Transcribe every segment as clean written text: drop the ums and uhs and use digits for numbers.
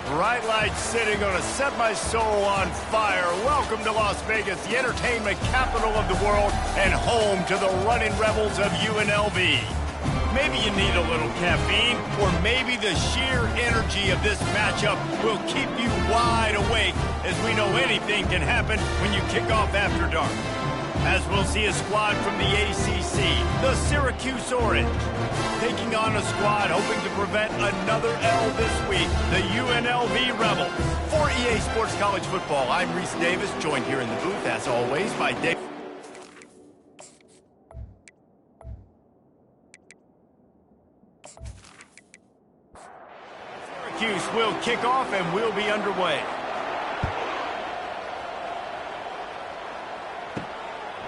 Bright lights city, gonna set my soul on fire. Welcome to Las Vegas, the entertainment capital of the world and home to the running rebels of UNLV. Maybe you need a little caffeine, or maybe the sheer energy of this matchup will keep you wide awake, as we know anything can happen when you kick off after dark. As we'll see a squad from the ACC, the Syracuse Orange, taking on a squad hoping to prevent another L this week, the UNLV Rebels. For EA Sports College Football, I'm Reese Davis, joined here in the booth, as always, by Dave. Syracuse will kick off and we'll be underway.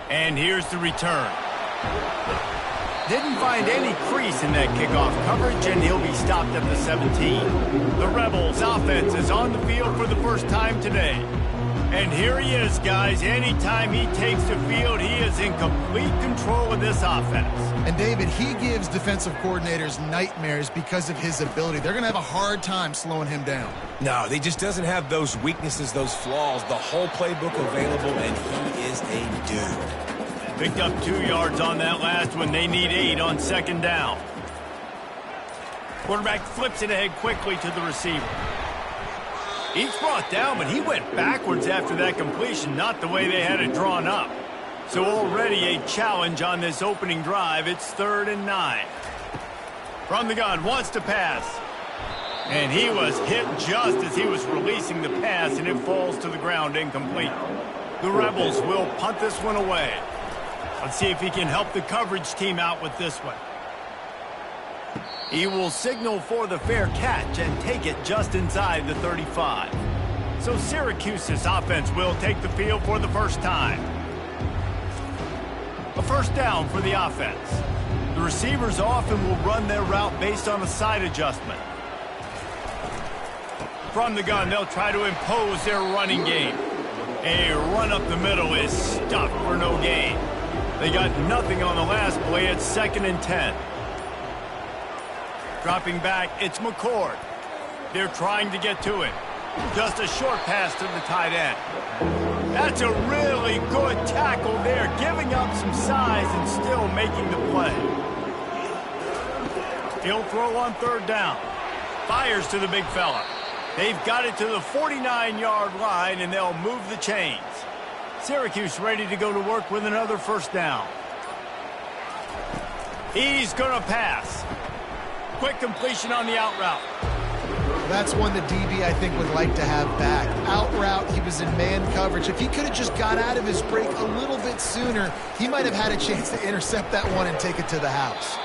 And here's the return. Didn't find any crease in that kickoff coverage, and he'll be stopped at the 17. The Rebels' offense is on the field for the first time today. And here he is, guys. Anytime he takes the field, he is in complete control of this offense. And, David, he gives defensive coordinators nightmares because of his ability. They're going to have a hard time slowing him down. No, he just doesn't have those weaknesses, those flaws, the whole playbook available, and he is a dude. Picked up 2 yards on that last one. They need 8 on second down. Quarterback flips it ahead quickly to the receiver. He's brought down, but he went backwards after that completion, not the way they had it drawn up. So already a challenge on this opening drive. It's 3rd and 9. From the gun, wants to pass. And he was hit just as he was releasing the pass, and it falls to the ground incomplete. The Rebels will punt this one away. Let's see if he can help the coverage team out with this one. He will signal for the fair catch and take it just inside the 35. So Syracuse's offense will take the field for the first time. A first down for the offense. The receivers often will run their route based on a side adjustment. From the gun, they'll try to impose their running game. A run up the middle is stuffed for no gain. They got nothing on the last play. It's 2nd and 10. Dropping back, it's McCord. They're trying to get to it. Just a short pass to the tight end. That's a really good tackle there, giving up some size and still making the play. He'll throw on 3rd down. Fires to the big fella. They've got it to the 49-yard line, and they'll move the chains. Syracuse ready to go to work with another first down. He's going to pass. Quick completion on the out route. That's one the DB, I think, would like to have back. Out route, he was in man coverage. If he could have just got out of his break a little bit sooner, he might have had a chance to intercept that one and take it to the house.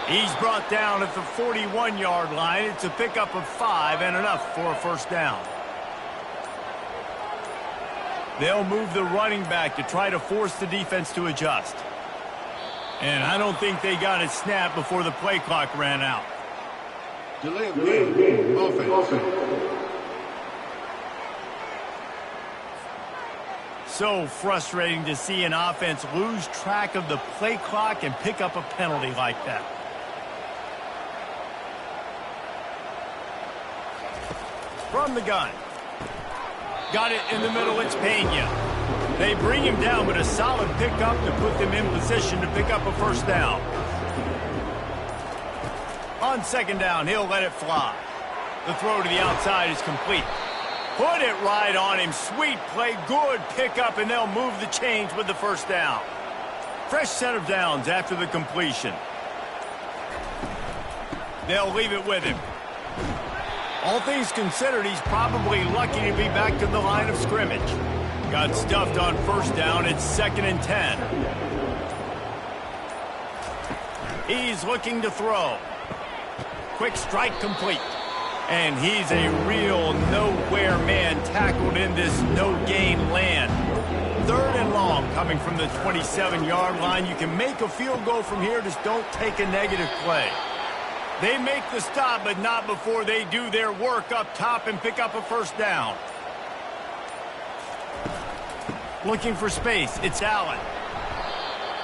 He's brought down at the 41-yard line. It's a pickup of 5 and enough for a first down. They'll move the running back to try to force the defense to adjust. And I don't think they got it snapped before the play clock ran out. Delay of game. Offense. So frustrating to see an offense lose track of the play clock and pick up a penalty like that. From the gun. Got it in the middle, it's Pena. They bring him down, but a solid pickup to put them in position to pick up a first down. On 2nd down, he'll let it fly. The throw to the outside is complete. Put it right on him. Sweet play, good pickup, and they'll move the chains with the first down. Fresh set of downs after the completion. They'll leave it with him. All things considered, he's probably lucky to be back to the line of scrimmage. Got stuffed on 1st down. It's 2nd and 10. He's looking to throw. Quick strike complete. And he's a real nowhere man tackled in this no-gain land. 3rd and long coming from the 27-yard line. You can make a field goal from here, just don't take a negative play. They make the stop, but not before they do their work up top and pick up a first down. Looking for space, it's Allen.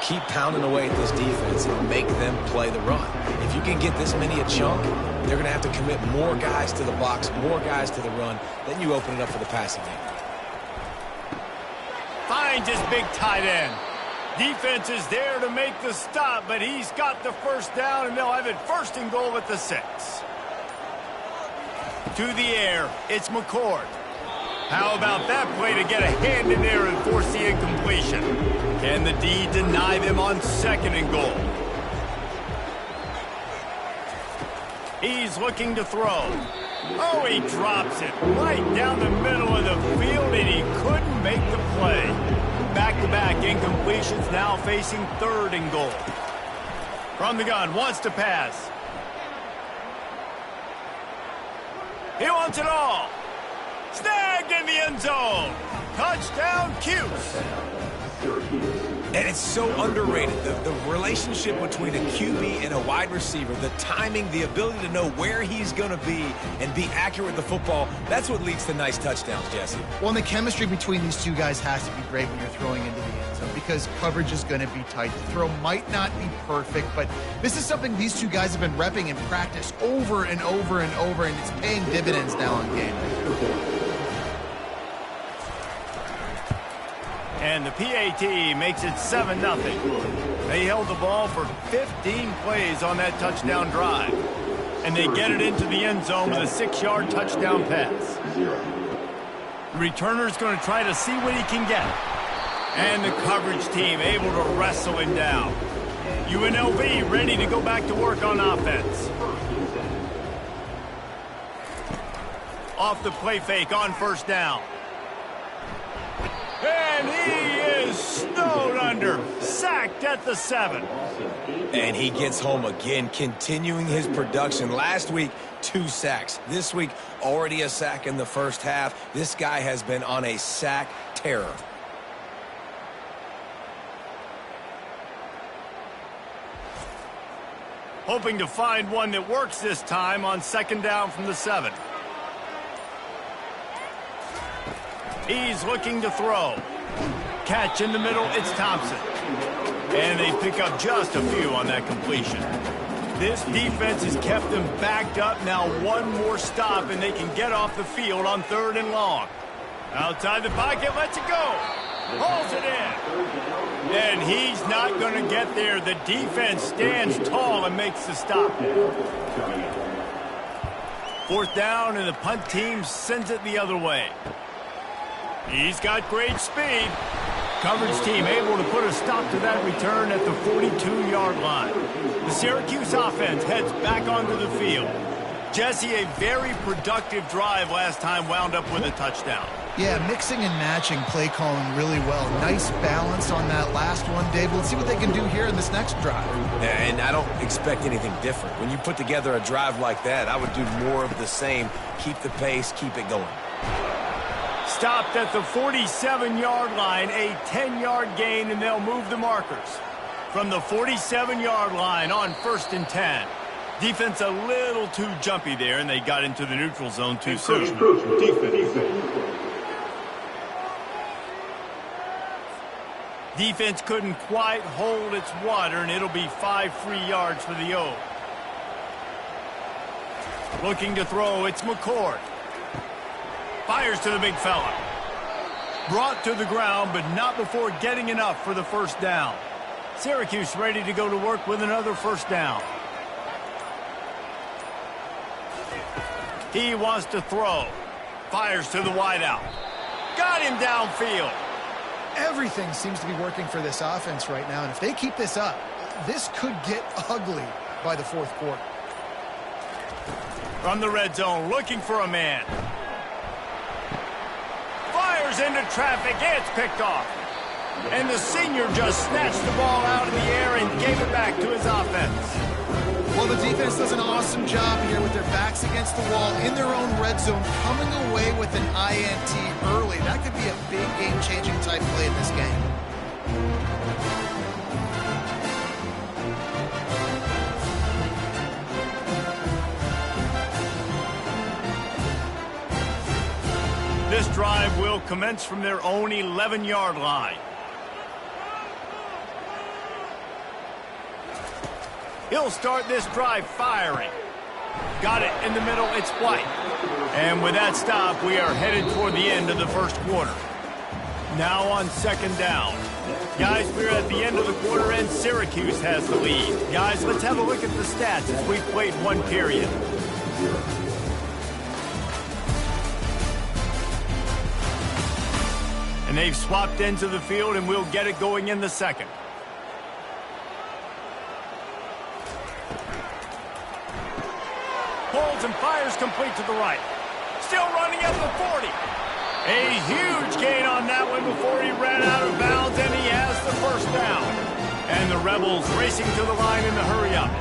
keep pounding away at this defense and make them play the run. If you can get this many a chunk, they're going to have to commit more guys to the box, more guys to the run. Then you open it up for the passing game. Finds his big tight end. Defense is there to make the stop, but he's got the first down, and they'll have it first and goal at the 6. To the air, it's McCord. How about that play to get a hand in there and force the incompletion? Can the D deny them on 2nd and goal? He's looking to throw. Oh, he drops it right down the middle of the field, and he couldn't make the play. Back-to-back incompletions, now facing 3rd and goal. From the gun, wants to pass. He wants it all. Snagged in the end zone. Touchdown, Cuse. And it's so underrated, the relationship between a QB and a wide receiver, the timing, the ability to know where he's going to be and be accurate with the football, that's what leads to nice touchdowns, Jesse. Well, and the chemistry between these two guys has to be great when you're throwing into the end zone because coverage is going to be tight. The throw might not be perfect, but this is something these two guys have been repping in practice over and over and over, and it's paying dividends now on game day. And the PAT makes it 7-0. They held the ball for 15 plays on that touchdown drive. And they get it into the end zone with a 6-yard touchdown pass. The returner's going to try to see what he can get. And the coverage team able to wrestle him down. UNLV ready to go back to work on offense. Off the play fake on 1st down. And he is snowed under, sacked at the 7. And he gets home again, continuing his production. Last week, 2 sacks. This week, already a sack in the first half. This guy has been on a sack terror. Hoping to find one that works this time on 2nd down from the 7. He's looking to throw. Catch in the middle, it's Thompson. And they pick up just a few on that completion. This defense has kept them backed up. Now one more stop, and they can get off the field on 3rd and long. Outside the pocket, lets it go. Hauls it in. And he's not going to get there. The defense stands tall and makes the stop. 4th down, and the punt team sends it the other way. He's got great speed. Coverage team able to put a stop to that return at the 42-yard line. The Syracuse offense heads back onto the field. Jesse, a very productive drive last time wound up with a touchdown. Yeah, mixing and matching play calling really well. Nice balance on that last one, Dave. Let's see what they can do here in this next drive. And I don't expect anything different. When you put together a drive like that, I would do more of the same. Keep the pace, keep it going. Stopped at the 47-yard line, a 10-yard gain, and they'll move the markers. From the 47-yard line on 1st and 10. Defense a little too jumpy there, and they got into the neutral zone too soon. Defense couldn't quite hold its water, and it'll be 5 free yards for the O. Looking to throw, it's McCord. Fires to the big fella. Brought to the ground, but not before getting enough for the 1st down. Syracuse ready to go to work with another 1st down. He wants to throw. Fires to the wideout. Got him downfield. Everything seems to be working for this offense right now, and if they keep this up, this could get ugly by the 4th quarter. From the red zone, looking for a man. Fires into traffic, it's picked off. And the senior just snatched the ball out of the air and gave it back to his offense. Well, the defense does an awesome job here with their backs against the wall in their own red zone, coming away with an INT early. That could be a big game-changing type play in this game. This drive will commence from their own 11-yard line. He'll start this drive firing. Got it in the middle, it's White. And with that stop, we are headed toward the end of the first quarter. Now on second down. Guys, we're at the end of the quarter and Syracuse has the lead. Guys, let's have a look at the stats as we've played one period. And they've swapped ends of the field and we'll get it going in the second. Pulls and fires complete to the right. Still running at the 40. A huge gain on that one before he ran out of bounds, and he has the first down. And the Rebels racing to the line in the hurry-up.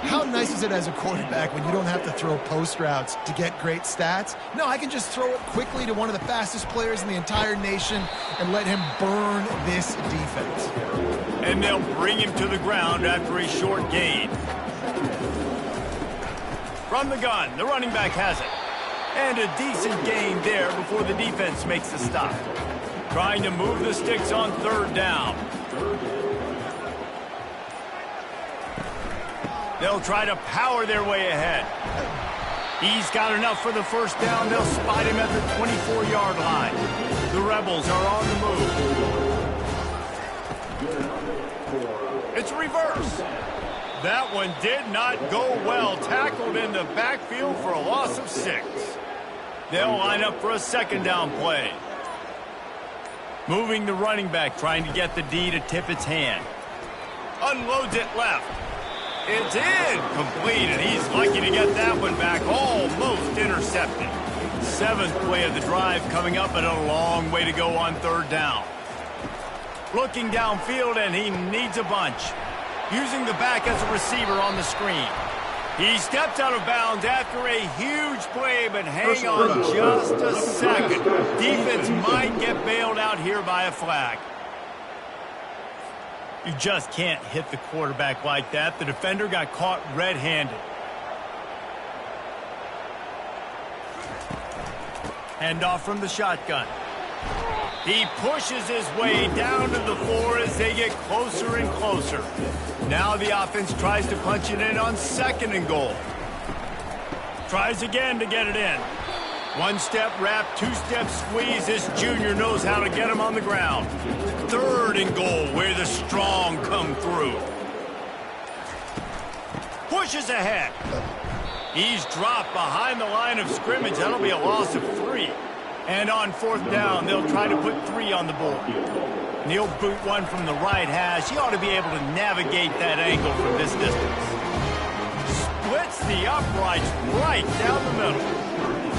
How nice is it as a quarterback when you don't have to throw post routes to get great stats? No, I can just throw it quickly to one of the fastest players in the entire nation and let him burn this defense. And they'll bring him to the ground after a short gain. From the gun, the running back has it. And a decent gain there before the defense makes the stop. Trying to move the sticks on third down. They'll try to power their way ahead. He's got enough for the first down. They'll spot him at the 24-yard line. The Rebels are on the move. It's reverse. That one did not go well. Tackled in the backfield for a loss of 6. They'll line up for a second down play. Moving the running back, trying to get the D to tip its hand. Unloads it left. It's incomplete, and he's lucky to get that one back. Almost intercepted. 7th play of the drive coming up, and a long way to go on third down. Looking downfield, and he needs a bunch. Using the back as a receiver on the screen. He stepped out of bounds after a huge play, but hang on just a second. Defense might get bailed out here by a flag. You just can't hit the quarterback like that. The defender got caught red-handed. Handoff from the shotgun. He pushes his way down to the floor as they get closer and closer. Now the offense tries to punch it in on 2nd and goal. Tries again to get it in. 1-step wrap, 2-step squeeze. This junior knows how to get him on the ground. 3rd and goal, where the strong come through. Pushes ahead. He's dropped behind the line of scrimmage. That'll be a loss of 3. And on 4th down, they'll try to put 3 on the board. And he'll boot one from the right hash. He ought to be able to navigate that angle from this distance. Splits the uprights right down the middle.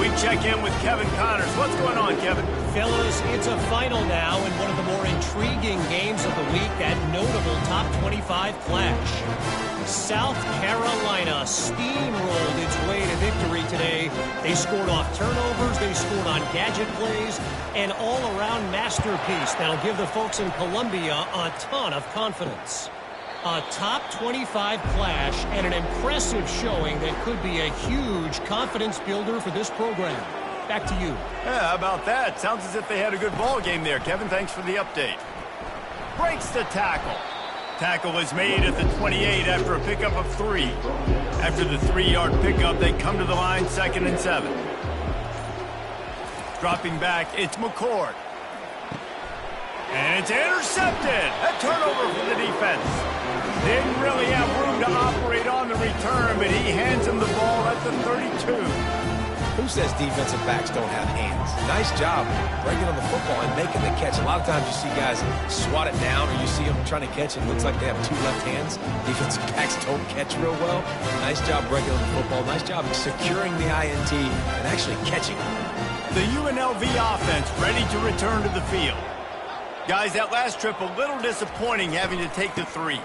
We check in with Kevin Connors. What's going on, Kevin? Fellas, it's a final now in one of the more intriguing games of the week, that notable top 25 clash. South Carolina steamrolled its way to victory today. They scored off turnovers, they scored on gadget plays, an all-around masterpiece that'll give the folks in Columbia a ton of confidence. A top 25 clash and an impressive showing that could be a huge confidence builder for this program. Back to you. Yeah, how about that? Sounds as if they had a good ball game there, Kevin. Thanks for the update. Breaks the tackle. Tackle is made at the 28 after a pickup of 3. After the 3-yard pickup, they come to the line 2nd and 7. Dropping back, it's McCord. And it's intercepted. A turnover for the defense. Didn't really have room to operate on the return, but he hands him the ball at the 32. Who says defensive backs don't have hands? Nice job breaking on the football and making the catch. A lot of times you see guys swat it down, or you see them trying to catch it. It looks like they have 2 left hands. Defensive backs don't catch real well. Nice job breaking on the football. Nice job securing the INT and actually catching it. The UNLV offense ready to return to the field. Guys, that last trip a little disappointing having to take the 3.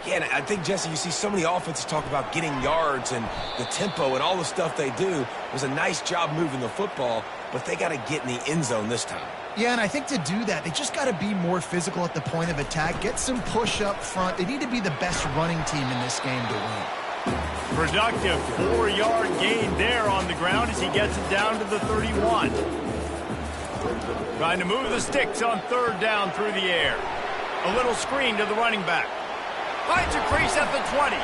Yeah, and I think, Jesse, you see so many offenses talk about getting yards and the tempo and all the stuff they do. It was a nice job moving the football, but they got to get in the end zone this time. Yeah, and I think to do that, they just got to be more physical at the point of attack, get some push up front. They need to be the best running team in this game to win. Productive 4-yard gain there on the ground as he gets it down to the 31. Trying to move the sticks on 3rd down through the air. A little screen to the running back. Finds a crease at the 20.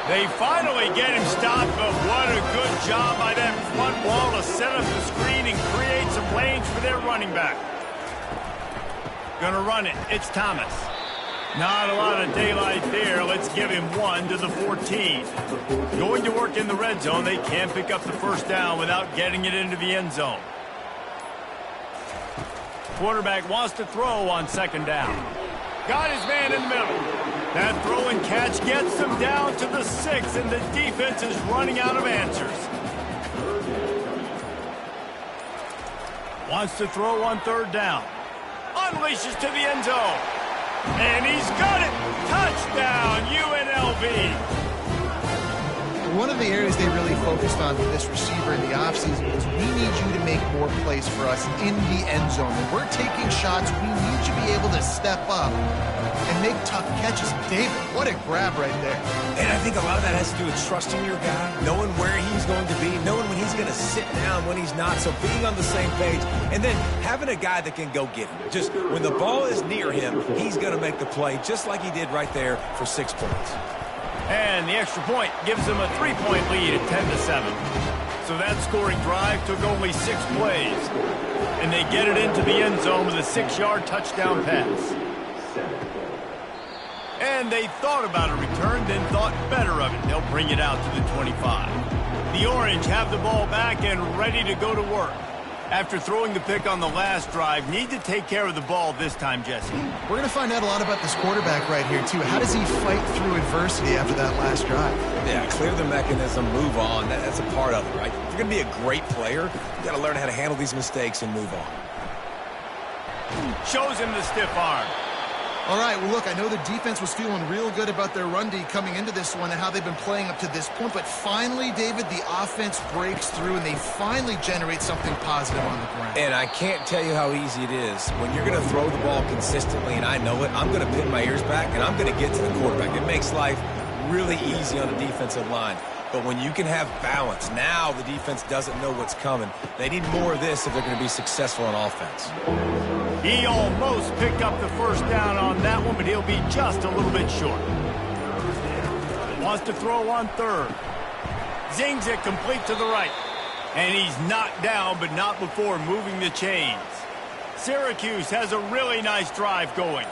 They finally get him stopped, but what a good job by that front wall to set up the screen and create some lanes for their running back. Gonna run it. It's Thomas. Not a lot of daylight there. Let's give him 1 to the 14. Going to work in the red zone. They can't pick up the first down without getting it into the end zone. Quarterback wants to throw on second down. Got his man in the middle. That throw and catch gets them down to the 6, and the defense is running out of answers. Wants to throw on third down. Unleashes to the end zone. And he's got it. Touchdown, UNLV. One of the areas they really focused on with this receiver in the offseason was we need you to make more plays for us in the end zone. When we're taking shots, we need you to be able to step up and make tough catches. David, what a grab right there. And I think a lot of that has to do with trusting your guy, knowing where he's going to be, knowing when he's going to sit down, when he's not. So being on the same page, and then having a guy that can go get him. Just when the ball is near him, he's going to make the play, just like he did right there for 6 points. And the extra point gives them a 3-point lead at 10-7. So that scoring drive took only 6 plays. And they get it into the end zone with a 6-yard touchdown pass. And they thought about a return, then thought better of it. They'll bring it out to the 25. The Orange have the ball back and ready to go to work. After throwing the pick on the last drive, need to take care of the ball this time, Jesse. We're going to find out a lot about this quarterback right here, too. How does he fight through adversity after that last drive? Yeah, clear the mechanism, move on. That's a part of it, right? If you're going to be a great player, you got to learn how to handle these mistakes and move on. Shows him the stiff arm. All right, well, look, I know the defense was feeling real good about their run D coming into this one and how they've been playing up to this point, but finally, David, the offense breaks through and they finally generate something positive on the ground. And I can't tell you how easy it is. When you're going to throw the ball consistently, and I know it, I'm going to pin my ears back, and I'm going to get to the quarterback. It makes life really easy on the defensive line. But when you can have balance, now the defense doesn't know what's coming. They need more of this if they're going to be successful on offense. He almost picked up the first down on that one, but he'll be just a little bit short. Wants to throw on third. Zings it complete to the right. And he's knocked down, but not before moving the chains. Syracuse has a really nice drive going.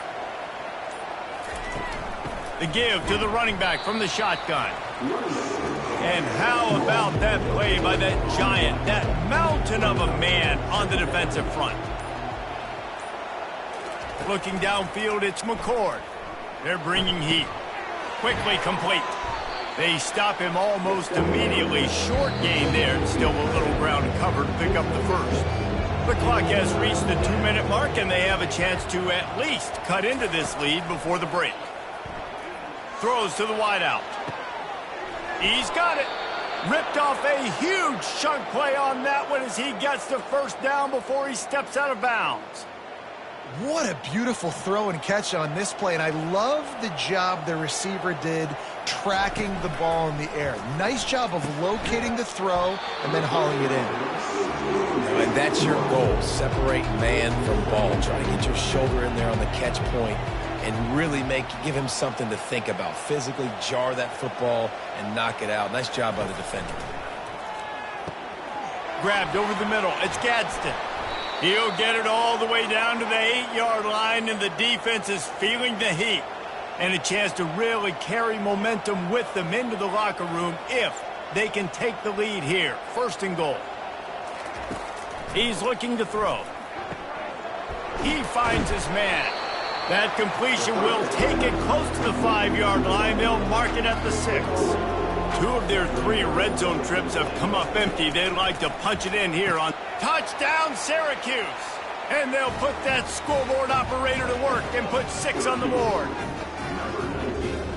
The give to the running back from the shotgun. And how about that play by that giant, that mountain of a man on the defensive front? Looking downfield, it's McCord. They're bringing heat. Quickly complete. They stop him almost immediately. Short gain there, and still a little ground cover to pick up the first. The clock has reached the 2-minute mark, and they have a chance to at least cut into this lead before the break. Throws to the wideout. He's got it. Ripped off a huge chunk play on that one as he gets the first down before he steps out of bounds. What a beautiful throw and catch on this play, and I love the job the receiver did tracking the ball in the air. Nice job of locating the throw and then hauling it in. And that's your goal, separate man from ball. Try to get your shoulder in there on the catch point and really give him something to think about. Physically jar that football and knock it out. Nice job by the defender. Grabbed over the middle. It's Gadsden. He'll get it all the way down to the 8-yard line, and the defense is feeling the heat. And a chance to really carry momentum with them into the locker room if they can take the lead here. First and goal. He's looking to throw. He finds his man. That completion will take it close to the 5-yard line. They'll mark it at the 6. 2 of their 3 red zone trips have come up empty. They'd like to punch it in here on touchdown Syracuse. And they'll put that scoreboard operator to work and put 6 on the board.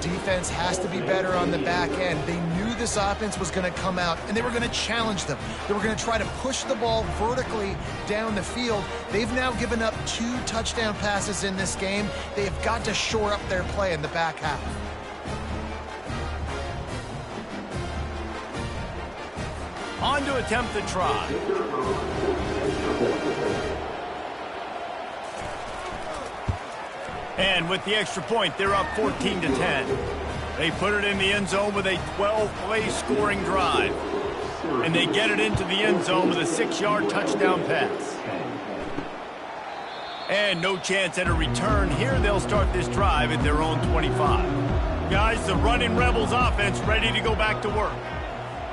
Defense has to be better on the back end. They knew this offense was going to come out, and they were going to challenge them. They were going to try to push the ball vertically down the field. They've now given up 2 touchdown passes in this game. They have got to shore up their play in the back half. On to attempt the try. And with the extra point, they're up 14-10. They put it in the end zone with a 12-play scoring drive. And they get it into the end zone with a 6-yard touchdown pass. And no chance at a return. Here they'll start this drive at their own 25. Guys, the running Rebels offense ready to go back to work.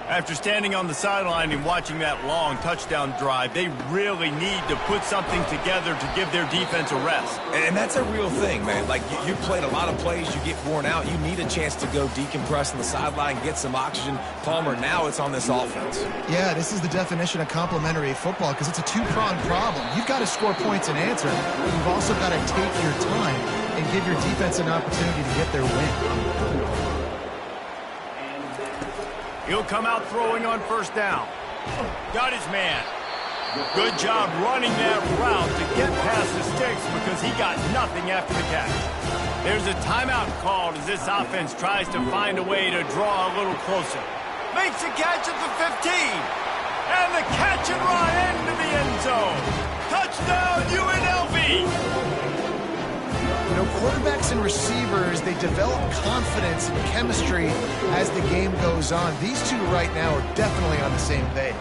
After standing on the sideline and watching that long touchdown drive, they really need to put something together to give their defense a rest. And that's a real thing, man. Like, you played a lot of plays, you get worn out, you need a chance to go decompress on the sideline, get some oxygen. Palmer, now it's on this offense. Yeah, this is the definition of complementary football because it's a two-pronged problem. You've got to score points and answer, but you've also got to take your time and give your defense an opportunity to get their win. He'll come out throwing on first down. Got his man. Good job running that route to get past the sticks because he got nothing after the catch. There's a timeout called as this offense tries to find a way to draw a little closer. Makes a catch at the 15. And the catch and run into the end zone. Touchdown UNLV. You know, quarterbacks and receivers, they develop confidence and chemistry as the game goes on. These two right now are definitely on the same page.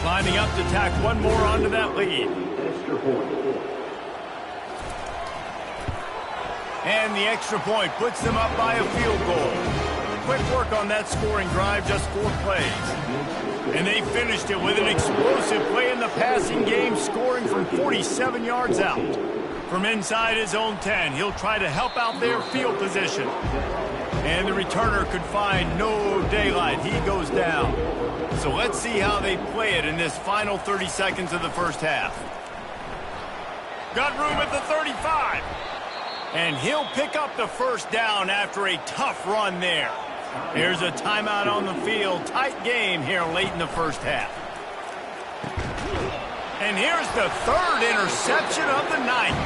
Lining up to tack one more onto that lead. And the extra point puts them up by a field goal. Quick work on that scoring drive, just 4 plays. And they finished it with an explosive play in the passing game, scoring from 47 yards out. From inside his own 10, he'll try to help out their field position. And the returner could find no daylight. He goes down. So let's see how they play it in this final 30 seconds of the first half. Got room at the 35. And he'll pick up the first down after a tough run there. Here's a timeout on the field. Tight game here late in the first half. And here's the 3rd interception of the night.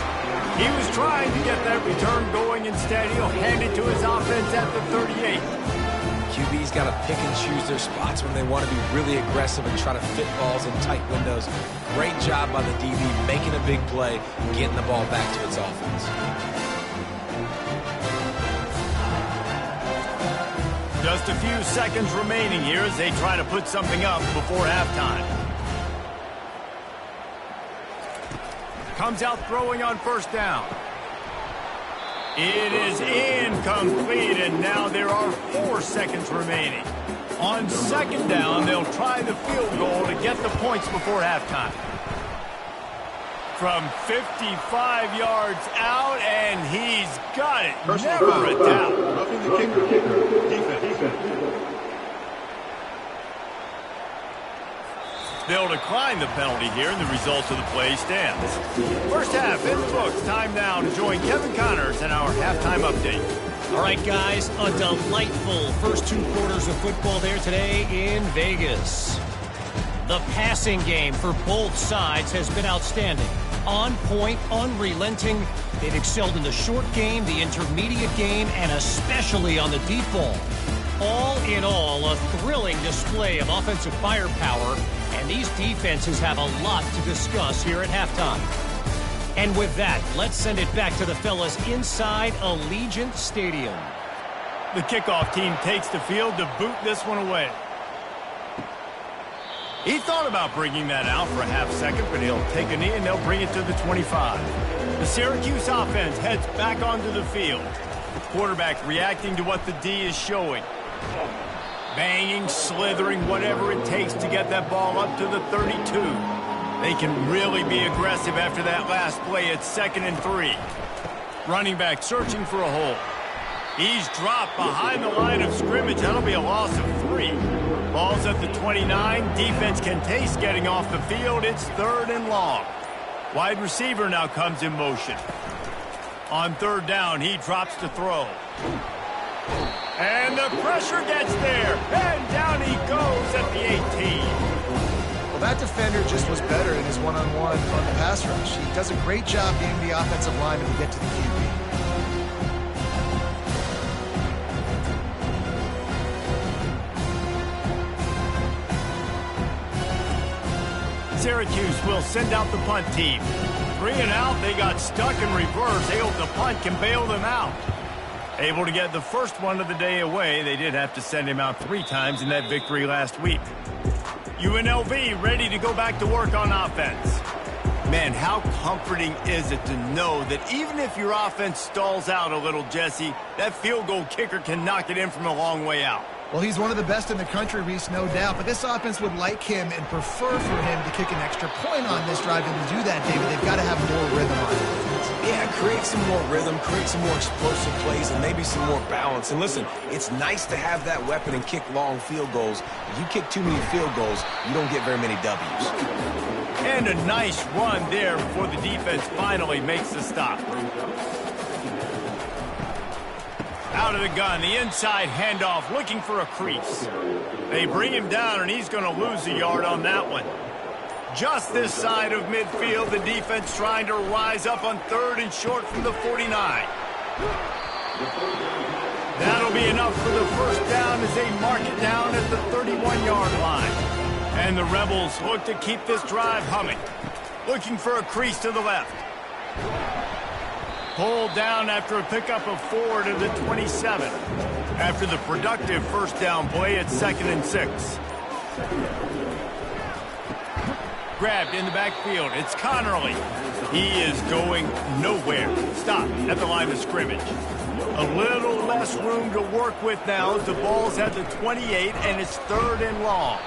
He was trying to get that return going. Instead, he'll hand it to his offense at the 38. QB's got to pick and choose their spots when they want to be really aggressive and try to fit balls in tight windows. Great job by the DB making a big play, getting the ball back to its offense. Just a few seconds remaining here as they try to put something up before halftime. Comes out throwing on first down. It is incomplete, and now there are 4 seconds remaining. On second down, they'll try the field goal to get the points before halftime. From 55 yards out, and he's got it. Never a doubt. Roughing the kicker. Defense. They'll decline the penalty here, and the result of the play stands. First half in the books. Time now to join Kevin Connors in our halftime update. All right, guys, a delightful first 2 quarters of football there today in Vegas. The passing game for both sides has been outstanding. On point, unrelenting. They've excelled in the short game, the intermediate game, and especially on the deep ball. All in all, a thrilling display of offensive firepower, and these defenses have a lot to discuss here at halftime. And with that, let's send it back to the fellas inside Allegiant Stadium. The kickoff team takes the field to boot this one away. He thought about bringing that out for a half second, but he'll take a knee and they'll bring it to the 25. The Syracuse offense heads back onto the field. Quarterback reacting to what the D is showing. Banging, slithering, whatever it takes to get that ball up to the 32. They can really be aggressive after that last play at 2nd and 3. Running back searching for a hole. He's dropped behind the line of scrimmage. That'll be a loss of 3. Ball's at the 29. Defense can taste getting off the field. It's 3rd and long. Wide receiver now comes in motion. On 3rd down, he drops to throw. And the pressure gets there. And down he goes at the 18. Well, that defender just was better in his one-on-one on the pass rush. He does a great job being the offensive lineman to get to the QB. Syracuse will send out the punt team. 3 and out, they got stuck in reverse. They hope the punt can bail them out. Able to get the first one of the day away. They did have to send him out 3 times in that victory last week. UNLV ready to go back to work on offense. Man, how comforting is it to know that even if your offense stalls out a little, Jesse, that field goal kicker can knock it in from a long way out. Well, he's one of the best in the country, Reese, no doubt. But this offense would like him and prefer for him to kick an extra point on this drive. And to do that, David, they've got to have more rhythm on it. Yeah, create some more rhythm, create some more explosive plays, and maybe some more balance. And listen, it's nice to have that weapon and kick long field goals. If you kick too many field goals, you don't get very many W's. And a nice run there before the defense finally makes the stop. Out of the gun, the inside handoff, looking for a crease. They bring him down, and he's going to lose a yard on that one. Just this side of midfield, the defense trying to rise up on 3rd and short from the 49. That'll be enough for the first down as they mark it down at the 31-yard line. And the Rebels look to keep this drive humming. Looking for a crease to the left. Pulled down after a pickup of 4 to the 27. After the productive first down play, it's 2nd and 6. Grabbed in the backfield. It's Connerly. He is going nowhere. Stop at the line of scrimmage. A little less room to work with now. The ball's at the 28, and it's 3rd and long.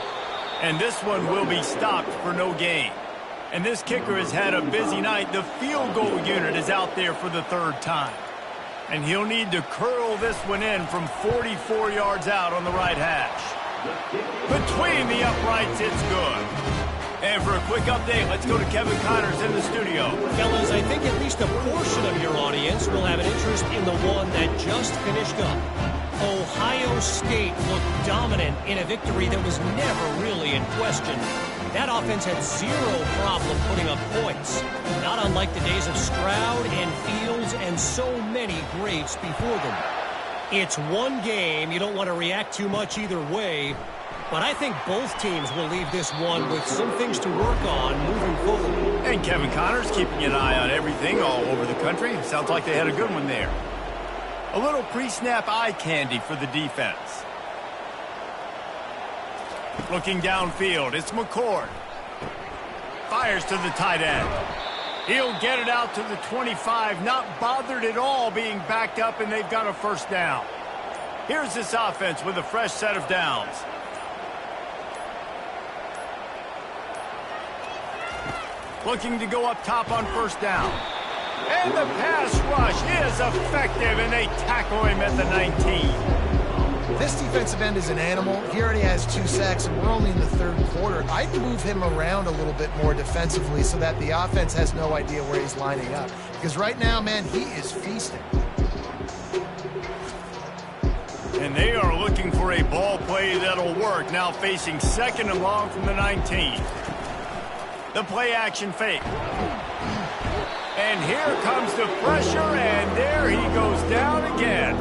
And this one will be stopped for no gain. And this kicker has had a busy night. The field goal unit is out there for the 3rd time. And he'll need to curl this one in from 44 yards out on the right hash. Between the uprights, it's good. And for a quick update, let's go to Kevin Connors in the studio. Fellas, I think at least a portion of your audience will have an interest in the one that just finished up. Ohio State looked dominant in a victory that was never really in question. That offense had 0 problem putting up points. Not unlike the days of Stroud and Fields and so many greats before them. It's one game. You don't want to react too much either way. But I think both teams will leave this one with some things to work on moving forward. And Kevin Connors keeping an eye on everything all over the country. Sounds like they had a good one there. A little pre-snap eye candy for the defense. Looking downfield, it's McCord. Fires to the tight end. He'll get it out to the 25, not bothered at all being backed up, and they've got a first down. Here's this offense with a fresh set of downs. Looking to go up top on first down. And the pass rush is effective, and they tackle him at the 19. This defensive end is an animal. He already has 2 sacks, and we're only in the 3rd quarter. I'd move him around a little bit more defensively so that the offense has no idea where he's lining up. Because right now, man, he is feasting. And they are looking for a ball play that'll work. Now facing 2nd and long from the 19. The play action fake. And here comes the pressure, and there he goes down again.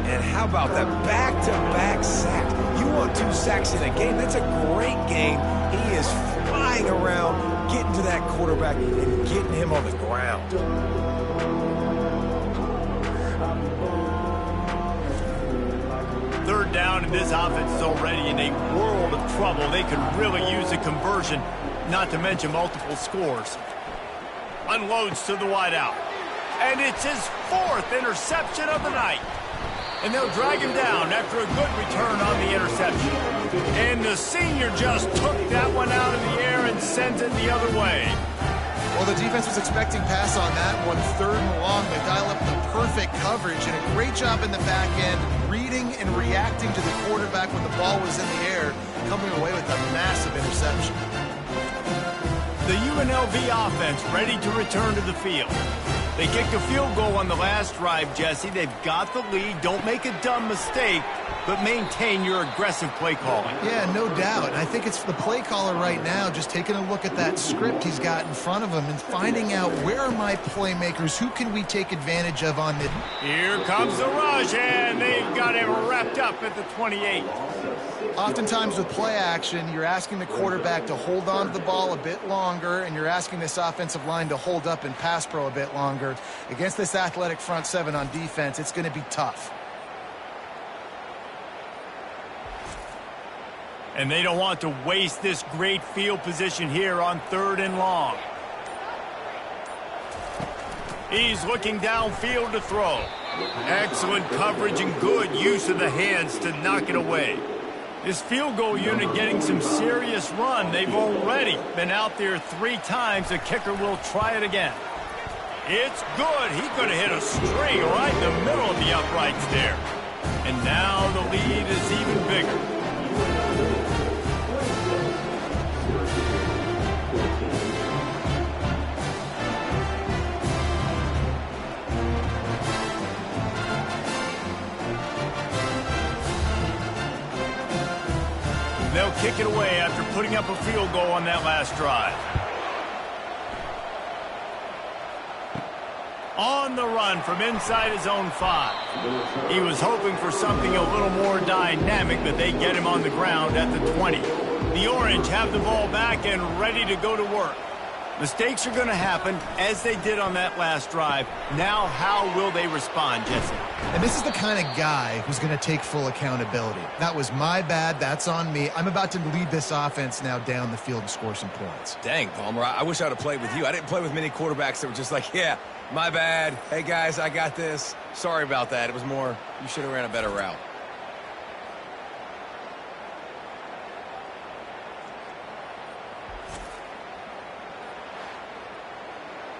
And how about that back-to-back sack? You want 2 sacks in a game? That's a great game. He is flying around, getting to that quarterback and getting him on the ground. Third down, and this offense is already in a world of trouble. They could really use a conversion, not to mention multiple scores. Unloads to the wideout. And it's his 4th interception of the night. And they'll drag him down after a good return on the interception. And the senior just took that one out of the air and sends it the other way. Well, the defense was expecting pass on that one. 3rd and long. They dial up the perfect coverage and a great job in the back end, reading and reacting to the quarterback when the ball was in the air, coming away with a massive interception. The UNLV offense ready to return to the field. They kicked a field goal on the last drive, Jesse. They've got the lead. Don't make a dumb mistake, but maintain your aggressive play calling. Yeah, no doubt. And I think it's the play caller right now just taking a look at that script he's got in front of him and finding out where are my playmakers, who can we take advantage of on the... Here comes the rush, and they've got him wrapped up at the 28. Oftentimes with play action, you're asking the quarterback to hold on to the ball a bit longer, and you're asking this offensive line to hold up in pass pro a bit longer. Against this athletic front seven on defense, it's going to be tough. And they don't want to waste this great field position here on 3rd and long. He's looking downfield to throw. Excellent coverage and good use of the hands to knock it away. This field goal unit getting some serious run. They've already been out there 3 times. The kicker will try it again. It's good. He's going to hit a string right in the middle of the uprights there. And now the lead is even bigger. They'll kick it away after putting up a field goal on that last drive. On the run from inside his own 5. He was hoping for something a little more dynamic, but they get him on the ground at the 20. The Orange have the ball back and ready to go to work. Mistakes are going to happen, as they did on that last drive. Now, how will they respond, Jesse? And this is the kind of guy who's going to take full accountability. That was my bad. That's on me. I'm about to lead this offense now down the field and score some points. Dang, Palmer, I wish I would have played with you. I didn't play with many quarterbacks that were just like, yeah, my bad. Hey, guys, I got this. Sorry about that. It was more, you should have ran a better route.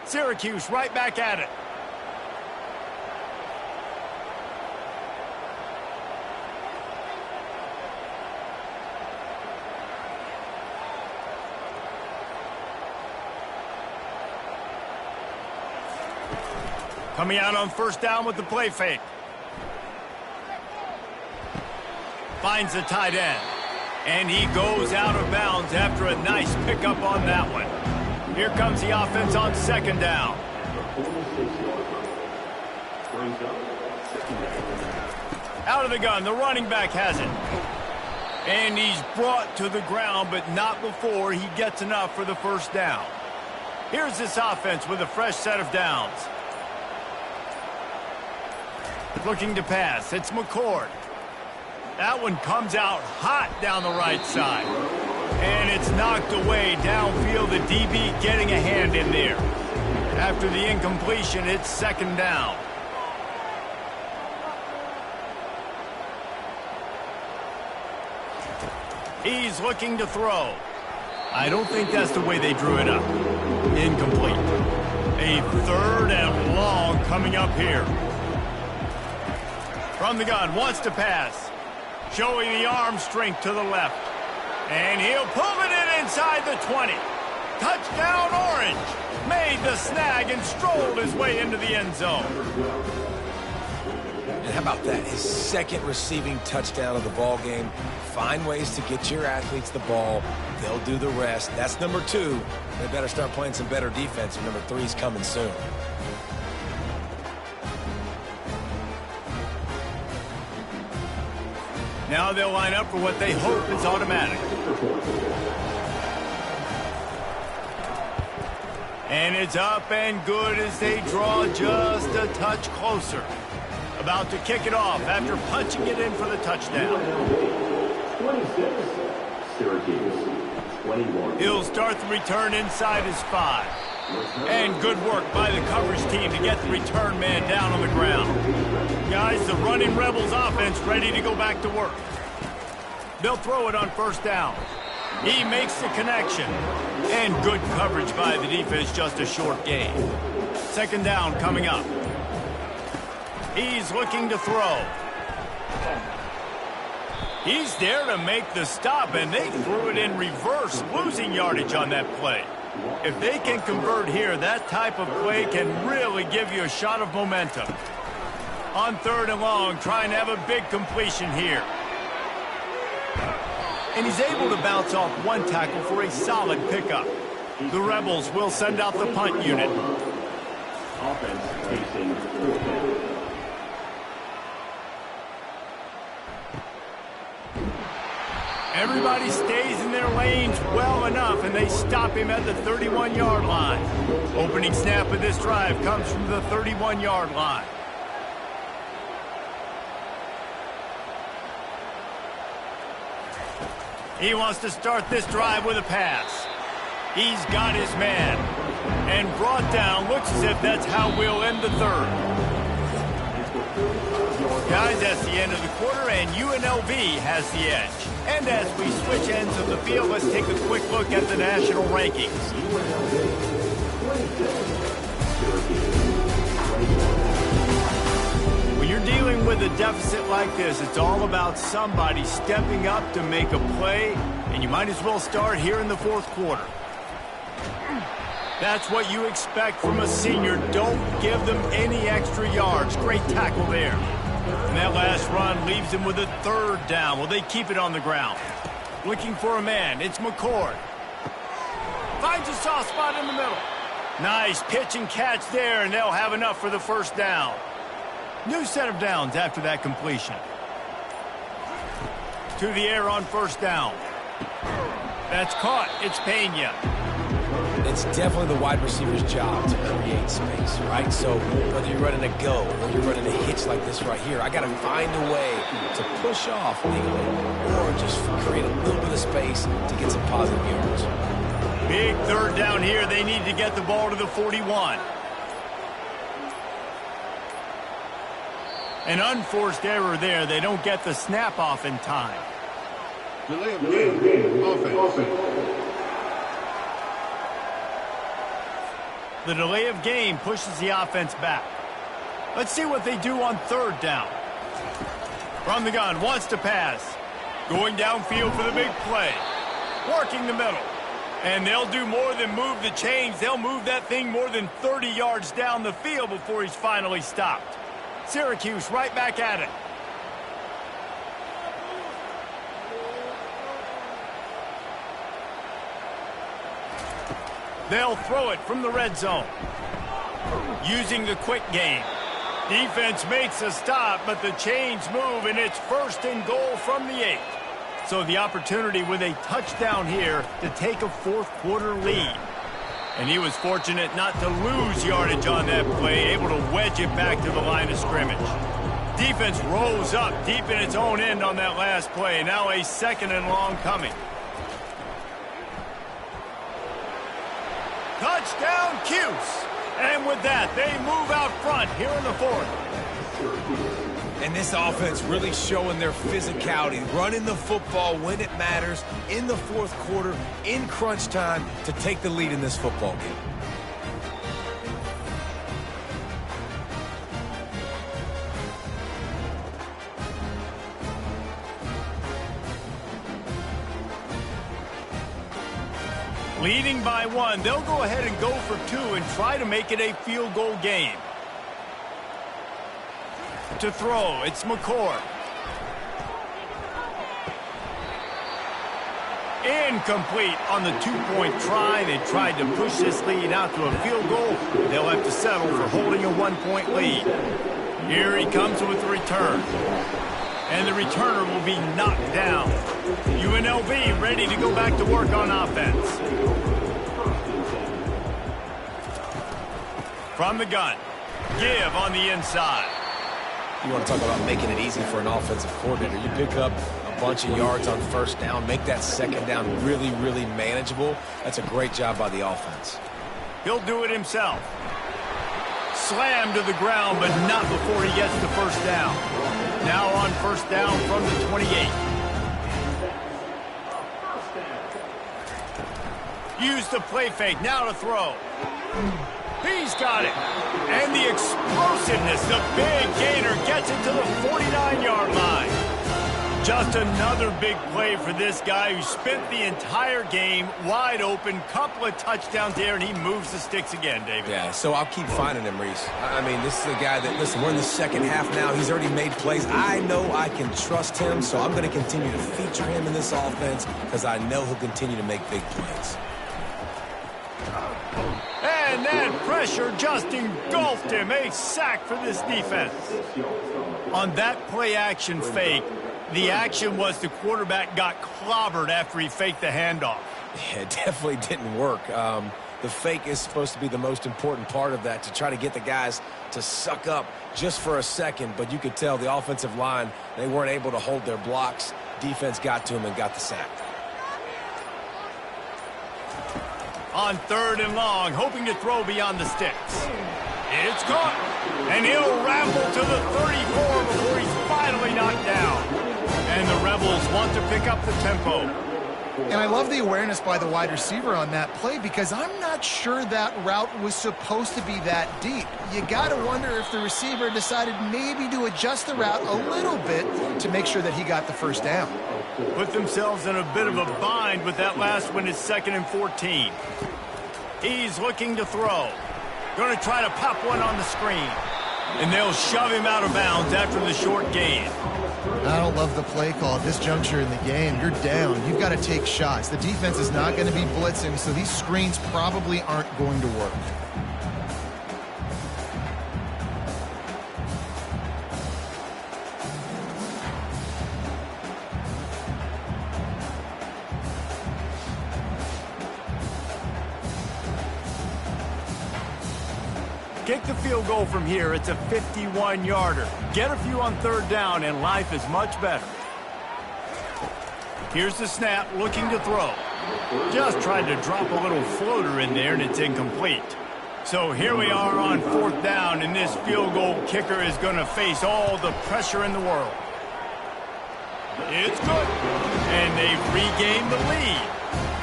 Syracuse right back at it. Coming out on 1st down with the play fake. Finds the tight end. And he goes out of bounds after a nice pickup on that one. Here comes the offense on 2nd down. Out of the gun, the running back has it. And he's brought to the ground, but not before he gets enough for the 1st down. Here's this offense with a fresh set of downs. Looking to pass, it's McCord. That one comes out hot down the right side. And it's knocked away downfield. The DB getting a hand in there. After the incompletion, it's 2nd down. He's looking to throw. I don't think that's the way they drew it up. Incomplete. A 3rd and long coming up here. From the gun, wants to pass. Showing the arm strength to the left. And he'll pull it in inside the 20. Touchdown, Orange. Made the snag and strolled his way into the end zone. And how about that? His 2nd receiving touchdown of the ball game. Find ways to get your athletes the ball. They'll do the rest. That's number 2. They better start playing some better defense, and number 3's coming soon. Now they'll line up for what they hope is automatic. And it's up and good as they draw just a touch closer. About to kick it off after punching it in for the touchdown. 26, Syracuse, 21. He'll start the return inside his 5. And good work by the coverage team to get the return man down on the ground. Guys, the running Rebels offense ready to go back to work. They'll throw it on 1st down. He makes the connection. And good coverage by the defense, just a short gain. 2nd down coming up. He's looking to throw. He's there to make the stop, and they threw it in reverse, losing yardage on that play. If they can convert here, that type of play can really give you a shot of momentum. On 3rd and long, trying to have a big completion here. And he's able to bounce off one tackle for a solid pickup. The Rebels will send out the punt unit. Offense facing 4th. Everybody stays in their lanes well enough, and they stop him at the 31-yard line. Opening snap of this drive comes from the 31-yard line. He wants to start this drive with a pass. He's got his man. And brought down. Looks as if that's how we'll end the third. Guys, that's the end of the quarter, and UNLV has the edge. And as we switch ends of the field, let's take a quick look at the national rankings. When you're dealing with a deficit like this, it's all about somebody stepping up to make a play, and you might as well start here in the fourth quarter. That's what you expect from a senior. Don't give them any extra yards. Great tackle there. And that last run leaves them with a third down. Will they keep it on the ground? Looking for a man. It's McCord. Finds a soft spot in the middle. Nice pitch and catch there, and they'll have enough for the first down. New set of downs after that completion. To the air on first down. That's caught. It's Pena. It's definitely the wide receiver's job to create space, right? So whether you're running a go or you're running a hitch like this right here, I got to find a way to push off legally or just create a little bit of space to get some positive yards. Big third down here. They need to get the ball to the 41. An unforced error there. They don't get the snap off in time. Delay of game. Offense. The delay of game pushes the offense back. Let's see what they do on third down. From the gun, wants to pass. Going downfield for the big play. Working the middle. And they'll do more than move the chains. They'll move that thing more than 30 yards down the field before he's finally stopped. Syracuse right back at it. They'll throw it from the red zone. Using the quick game. Defense makes a stop, but the chains move, and it's first and goal from the 8. So the opportunity with a touchdown here to take a fourth quarter lead. And he was fortunate not to lose yardage on that play, able to wedge it back to the line of scrimmage. Defense rose up deep in its own end on that last play. Now a second and long coming. Touchdown, Cuse. And with that, they move out front here in the fourth. And this offense really showing their physicality, running the football when it matters, in the fourth quarter, in crunch time, to take the lead in this football game. Leading by 1, they'll go ahead and go for 2 and try to make it a field goal game. To throw, it's McCord. Incomplete on the 2-point try. They tried to push this lead out to a field goal. They'll have to settle for holding a 1-point lead. Here he comes with the return. And the returner will be knocked down. UNLV ready to go back to work on offense. From the gun. Give on the inside. You want to talk about making it easy for an offensive coordinator. You pick up a bunch of yards on first down, make that second down really, really manageable. That's a great job by the offense. He'll do it himself. Slammed to the ground, but not before he gets the first down. Now on first down from the 28. Use the play fake, now to throw. He's got it. And the explosiveness, the big gainer gets it to the 49-yard line. Just another big play for this guy who spent the entire game wide open. Couple of touchdowns there, and he moves the sticks again, David. Yeah, so I'll keep finding him, Reese. I mean, this is a guy that, listen, we're in the second half now. He's already made plays. I know I can trust him, so I'm going to continue to feature him in this offense because I know he'll continue to make big plays. And that pressure just engulfed him. A sack for this defense. On that play-action fake, The action was the quarterback got clobbered after he faked the handoff. Yeah, it definitely didn't work. The fake is supposed to be the most important part of that, to try to get the guys to suck up just for a second. But you could tell the offensive line, they weren't able to hold their blocks. Defense got to them and got the sack. On 3rd and long, hoping to throw beyond the sticks. It's caught, and he'll ramble to the 34 before he's finally knocked down. And the Rebels want to pick up the tempo. And I love the awareness by the wide receiver on that play, because I'm not sure that route was supposed to be that deep. You got to wonder if the receiver decided maybe to adjust the route a little bit to make sure that he got the first down. Put themselves in a bit of a bind with that last one. It's 2nd and 14. He's looking to throw. Going to try to pop one on the screen. And they'll shove him out of bounds after the short gain. I don't love the play call at this juncture in the game. You're down. You've got to take shots. The defense is not going to be blitzing, so these screens probably aren't going to work. Kick the field goal from here. It's a 51-yarder. Get a few on 3rd down, and life is much better. Here's the snap, looking to throw. Just tried to drop a little floater in there, and it's incomplete. So here we are on 4th down, and this field goal kicker is going to face all the pressure in the world. It's good. And they've regained the lead.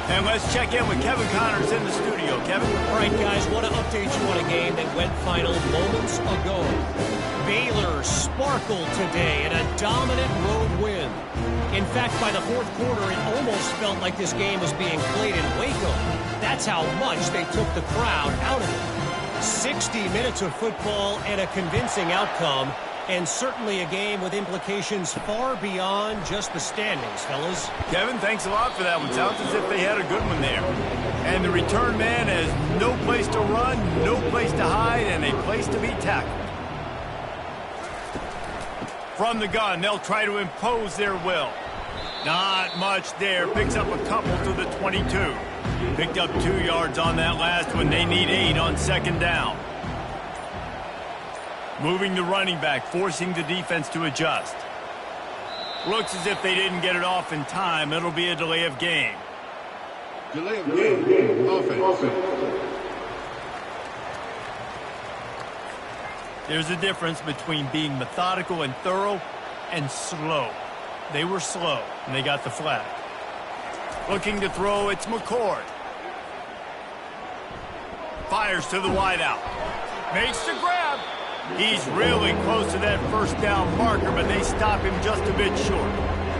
And let's check in with Kevin Connors in the studio. Kevin? All right, guys, want to update you on a game that went final moments ago. Baylor sparkled today in a dominant road win. In fact, by the 4th quarter, it almost felt like this game was being played in Waco. That's how much they took the crowd out of it. 60 minutes of football and a convincing outcome, and certainly a game with implications far beyond just the standings, fellas. Kevin, thanks a lot for that one. Sounds as if they had a good one there. And the return man has no place to run, no place to hide, and a place to be tackled. From the gun, they'll try to impose their will. Not much there. Picks up a couple to the 22. Picked up 2 yards on that last one. They need 8 on 2nd down. Moving the running back, forcing the defense to adjust. Looks as if they didn't get it off in time. It'll be a delay of game. Delay of game. Offense. There's a difference between being methodical and thorough and slow. They were slow, and they got the flag. Looking to throw, it's McCord. Fires to the wideout. Makes the grab. He's really close to that 1st down marker, but they stop him just a bit short.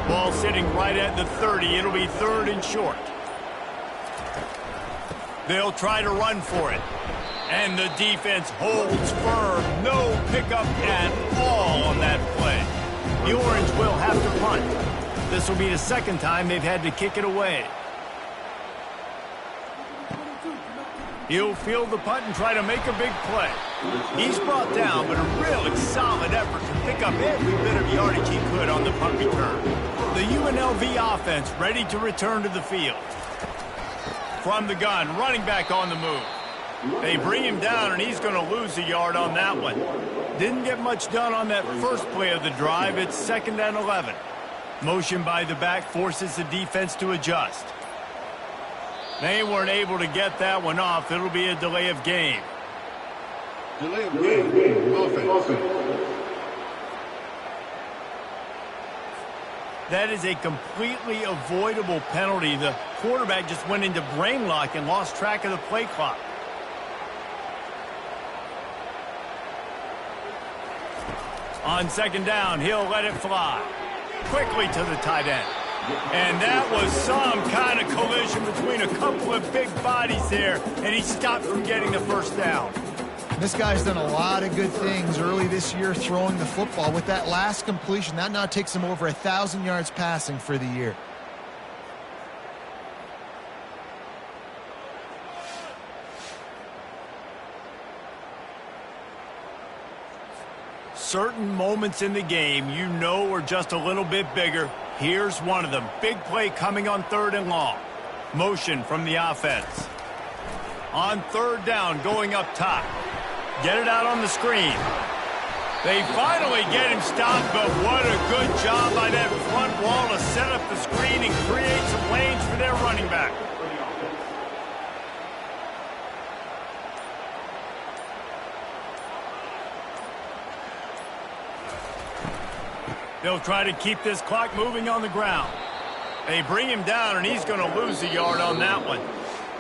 Ball sitting right at the 30. It'll be 3rd and short. They'll try to run for it. And the defense holds firm. No pickup at all on that play. The Orange will have to punt. This will be the 2nd time they've had to kick it away. He'll field the punt and try to make a big play. He's brought down, but a really solid effort to pick up every bit of yardage he could on the punt return. The UNLV offense ready to return to the field. From the gun, running back on the move. They bring him down, and he's going to lose a yard on that one. Didn't get much done on that first play of the drive. It's 2nd and 11. Motion by the back forces the defense to adjust. They weren't able to get that one off. It'll be a delay of game. Delay of game. Offense. That is a completely avoidable penalty. The quarterback just went into brain lock and lost track of the play clock. On 2nd down, he'll let it fly. Quickly to the tight end. And that was some kind of collision between a couple of big bodies there, and he stopped from getting the 1st down. This guy's done a lot of good things early this year throwing the football. With that last completion, that now takes him over 1,000 yards passing for the year. Certain moments in the game you know are just a little bit bigger. Here's one of them. Big play coming on 3rd and long. Motion from the offense. On 3rd down, going up top. Get it out on the screen. They finally get him stopped, but what a good job by that front wall to set up the screen and create some lanes for their running back. They'll try to keep this clock moving on the ground. They bring him down, and he's going to lose a yard on that one.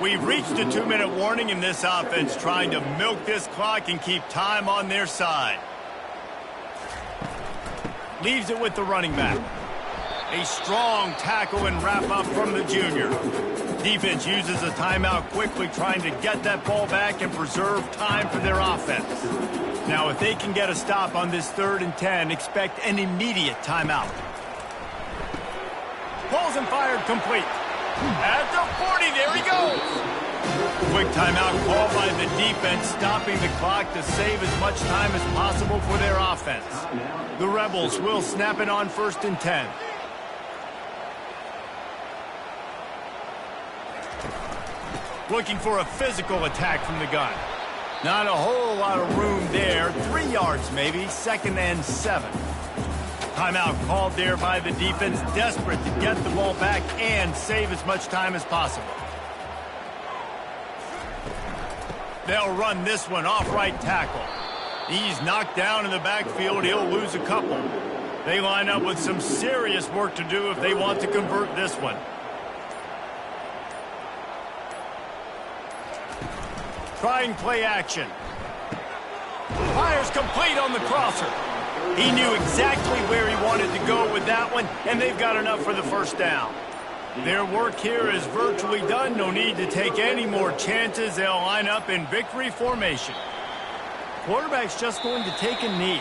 We've reached a 2-minute warning in this offense, trying to milk this clock and keep time on their side. Leaves it with the running back. A strong tackle and wrap up from the junior. Defense uses a timeout quickly, trying to get that ball back and preserve time for their offense. Now, if they can get a stop on this 3rd and 10, expect an immediate timeout. Balls and fired complete. At the 40, there he goes. Quick timeout called by the defense, stopping the clock to save as much time as possible for their offense. The Rebels will snap it on 1st and 10. Looking for a physical attack from the gun. Not a whole lot of room there. 3 yards maybe, 2nd and 7. Timeout called there by the defense, desperate to get the ball back and save as much time as possible. They'll run this one off right tackle. He's knocked down in the backfield. He'll lose a couple. They line up with some serious work to do if they want to convert this one. Trying play action. Fires complete on the crosser. He knew exactly where he wanted to go with that one, and they've got enough for the 1st down. Their work here is virtually done. No need to take any more chances. They'll line up in victory formation. Quarterback's just going to take a knee.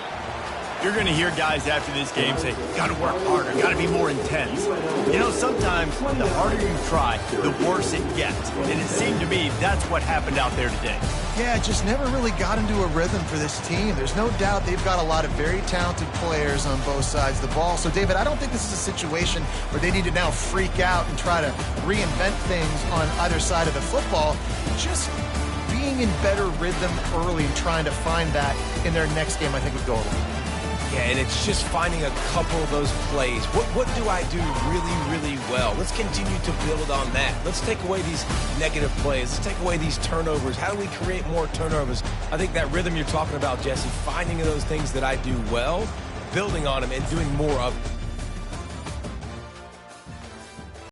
You're going to hear guys after this game say, got to work harder, got to be more intense. You know, sometimes the harder you try, the worse it gets. And it seemed to me that's what happened out there today. Yeah, just never really got into a rhythm for this team. There's no doubt they've got a lot of very talented players on both sides of the ball. So, David, I don't think this is a situation where they need to now freak out and try to reinvent things on either side of the football. Just being in better rhythm early and trying to find that in their next game, I think, would go a long way. Yeah, and it's just finding a couple of those plays. What do I do really, really well? Let's continue to build on that. Let's take away these negative plays. Let's take away these turnovers. How do we create more turnovers? I think that rhythm you're talking about, Jesse, finding those things that I do well, building on them, and doing more of them.